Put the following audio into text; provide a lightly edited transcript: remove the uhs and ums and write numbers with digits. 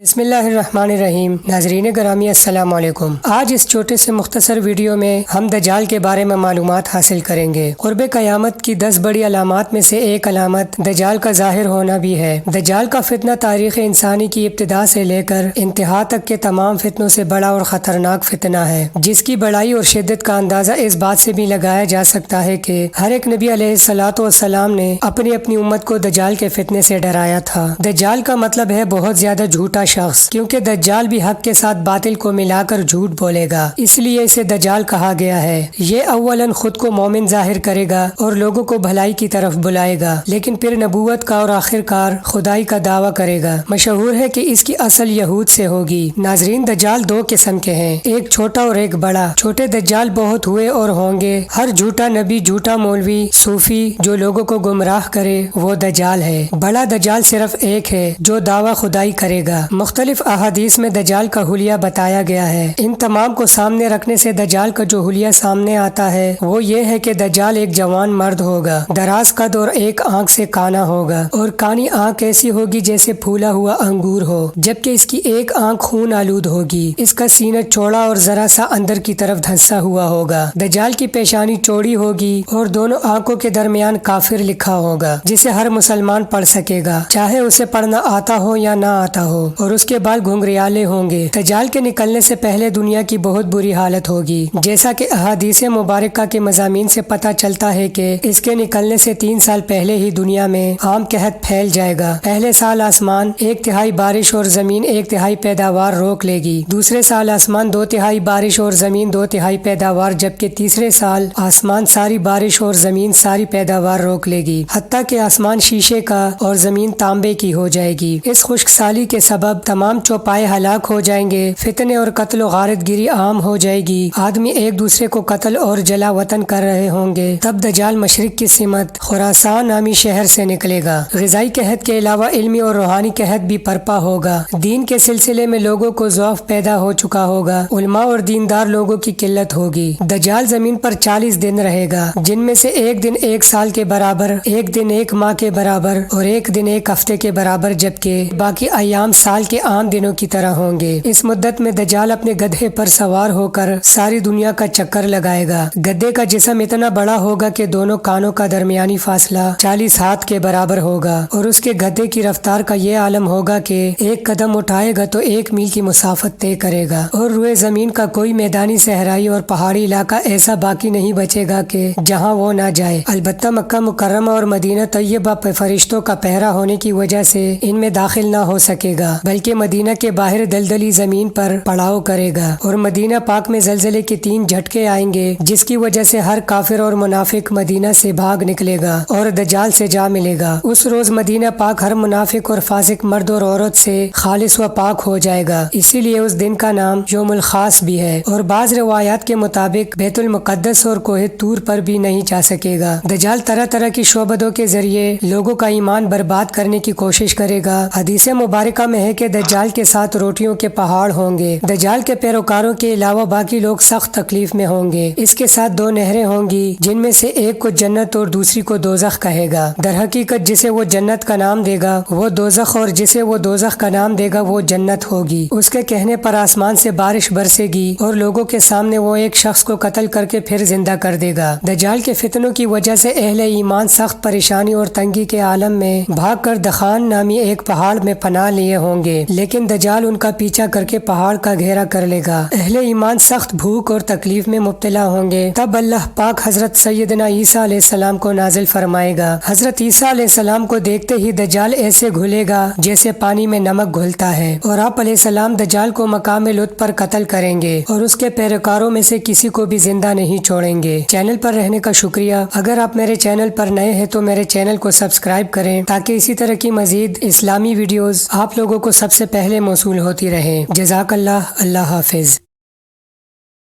بسم اللہ الرحمن الرحیم۔ ناظرین گرامی السلام علیکم۔ آج اس چھوٹے سے مختصر ویڈیو میں ہم دجال کے بارے میں معلومات حاصل کریں گے۔ قرب قیامت کی 10 بڑی علامات میں سے ایک علامت دجال کا ظاہر ہونا بھی ہے۔ دجال کا فتنہ تاریخ انسانی کی ابتدا سے لے کر انتہا تک کے تمام فتنوں سے بڑا اور خطرناک فتنہ ہے، جس کی بڑائی اور شدت کا اندازہ اس بات سے بھی لگایا جا سکتا ہے کہ ہر ایک نبی علیہ الصلوۃ والسلام نے اپنی امت کو دجال کے فتنے سے ڈرایا تھا۔ دجال کا مطلب ہے بہت زیادہ جھوٹا شخص، کیونکہ دجال بھی حق کے ساتھ باطل کو ملا کر جھوٹ بولے گا، اس لیے اسے دجال کہا گیا ہے۔ یہ اولاً خود کو مومن ظاہر کرے گا اور لوگوں کو بھلائی کی طرف بلائے گا، لیکن پھر نبوت کا اور آخر کار خدائی کا دعویٰ کرے گا۔ مشہور ہے کہ اس کی اصل یہود سے ہوگی۔ ناظرین، دجال 2 قسم کے ہیں، ایک چھوٹا اور ایک بڑا۔ چھوٹے دجال بہت ہوئے اور ہوں گے۔ ہر جھوٹا نبی، جھوٹا مولوی، صوفی جو لوگوں کو گمراہ کرے وہ دجال ہے۔ بڑا دجال صرف ایک ہے جو دعویٰ خدائی کرے گا۔ مختلف احادیث میں دجال کا حلیہ بتایا گیا ہے۔ ان تمام کو سامنے رکھنے سے دجال کا جو حلیہ سامنے آتا ہے وہ یہ ہے کہ دجال ایک جوان مرد ہوگا، دراز قد اور ایک آنکھ سے کانا ہوگا، اور کانی آنکھ ایسی ہوگی جیسے پھولا ہوا انگور ہو، جبکہ اس کی ایک آنکھ خون آلود ہوگی۔ اس کا سینہ چوڑا اور ذرا سا اندر کی طرف دھنسا ہوا ہوگا۔ دجال کی پیشانی چوڑی ہوگی اور دونوں آنکھوں کے درمیان کافر لکھا ہوگا، جسے ہر مسلمان پڑھ سکے گا، چاہے اسے پڑھنا آتا ہو یا نہ آتا ہو، اور اس کے بال گھنگریالے ہوں گے۔ دجال کے نکلنے سے پہلے دنیا کی بہت بری حالت ہوگی، جیسا کہ احادیث مبارکہ کے مضامین سے پتہ چلتا ہے کہ اس کے نکلنے سے 3 سال پہلے ہی دنیا میں عام قحط پھیل جائے گا۔ پہلے سال آسمان 1/3 بارش اور زمین 1/3 پیداوار روک لے گی، دوسرے سال آسمان 2/3 بارش اور زمین 2/3 پیداوار، جبکہ تیسرے سال آسمان ساری بارش اور زمین ساری پیداوار روک لے گی، حتیٰ کہ آسمان شیشے کا اور زمین تانبے کی ہو جائے گی۔ اس خشک سالی کے سبب تمام چوپائے ہلاک ہو جائیں گے، فتنے اور قتل و غارت گیری عام ہو جائے گی، آدمی ایک دوسرے کو قتل اور جلا وطن کر رہے ہوں گے۔ تب دجال مشرق کی سمت خراسان نامی شہر سے نکلے گا۔ غذائی قحط کے علاوہ علمی اور روحانی قحط بھی برپا ہوگا۔ دین کے سلسلے میں لوگوں کو ضعف پیدا ہو چکا ہوگا، علماء اور دیندار لوگوں کی قلت ہوگی۔ دجال زمین پر 40 دن رہے گا، جن میں سے ایک دن 1 سال کے برابر، ایک دن 1 ماہ کے برابر اور ایک دن 1 ہفتے کے برابر، جبکہ باقی ایام سال کے عام دنوں کی طرح ہوں گے۔ اس مدت میں دجال اپنے گدھے پر سوار ہو کر ساری دنیا کا چکر لگائے گا۔ گدھے کا جسم اتنا بڑا ہوگا کہ دونوں کانوں کا درمیانی فاصلہ 40 ہاتھ کے برابر ہوگا، اور اس کے گدھے کی رفتار کا یہ عالم ہوگا کہ ایک قدم اٹھائے گا تو 1 میل کی مسافت طے کرے گا، اور روئے زمین کا کوئی میدانی، صحرائی اور پہاڑی علاقہ ایسا باقی نہیں بچے گا کہ جہاں وہ نہ جائے۔ البتہ مکہ مکرمہ اور مدینہ طیبہ پہ فرشتوں کا پہرا ہونے کی وجہ سے ان میں داخل نہ ہو سکے گا، بلکہ مدینہ کے باہر دلدلی زمین پر پڑاؤ کرے گا، اور مدینہ پاک میں زلزلے کے 3 جھٹکے آئیں گے، جس کی وجہ سے ہر کافر اور منافق مدینہ سے بھاگ نکلے گا اور دجال سے جا ملے گا۔ اس روز مدینہ پاک ہر منافق اور فاسق مرد اور عورت سے خالص و پاک ہو جائے گا، اسی لیے اس دن کا نام یوم الخاص بھی ہے، اور بعض روایات کے مطابق بیت المقدس اور کوہ طور پر بھی نہیں جا سکے گا۔ دجال طرح طرح کی شعبدوں کے ذریعے لوگوں کا ایمان برباد کرنے کی کوشش کرے گا۔ حدیث مبارکہ میں ہے کہ دجال کے ساتھ روٹیوں کے پہاڑ ہوں گے۔ دجال کے پیروکاروں کے علاوہ باقی لوگ سخت تکلیف میں ہوں گے۔ اس کے ساتھ 2 نہریں ہوں گی، جن میں سے ایک کو جنت اور دوسری کو دوزخ کہے گا۔ در حقیقت جسے وہ جنت کا نام دے گا وہ دوزخ، اور جسے وہ دوزخ کا نام دے گا وہ جنت ہوگی۔ اس کے کہنے پر آسمان سے بارش برسے گی، اور لوگوں کے سامنے وہ ایک شخص کو قتل کر کے پھر زندہ کر دے گا۔ دجال کے فتنوں کی وجہ سے اہل ایمان سخت پریشانی اور تنگی کے عالم میں بھاگ کر دخان نامی ایک پہاڑ میں پناہ لیے ہوں گے، لیکن دجال ان کا پیچھا کر کے پہاڑ کا گھیرا کر لے گا۔ اہل ایمان سخت بھوک اور تکلیف میں مبتلا ہوں گے۔ تب اللہ پاک حضرت سیدنا عیسیٰ علیہ السلام کو نازل فرمائے گا۔ حضرت عیسیٰ علیہ السلام کو دیکھتے ہی دجال ایسے گھلے گا جیسے پانی میں نمک گھلتا ہے، اور آپ علیہ السلام دجال کو مقام لطف پر قتل کریں گے، اور اس کے پیروکاروں میں سے کسی کو بھی زندہ نہیں چھوڑیں گے۔ چینل پر رہنے کا شکریہ۔ اگر آپ میرے چینل پر نئے ہیں تو میرے چینل کو سبسکرائب کریں تاکہ اسی طرح کی مزید اسلامی ویڈیوز آپ لوگوں کو سب سے پہلے موصول ہوتی رہیں۔ جزاک اللہ۔ اللہ حافظ۔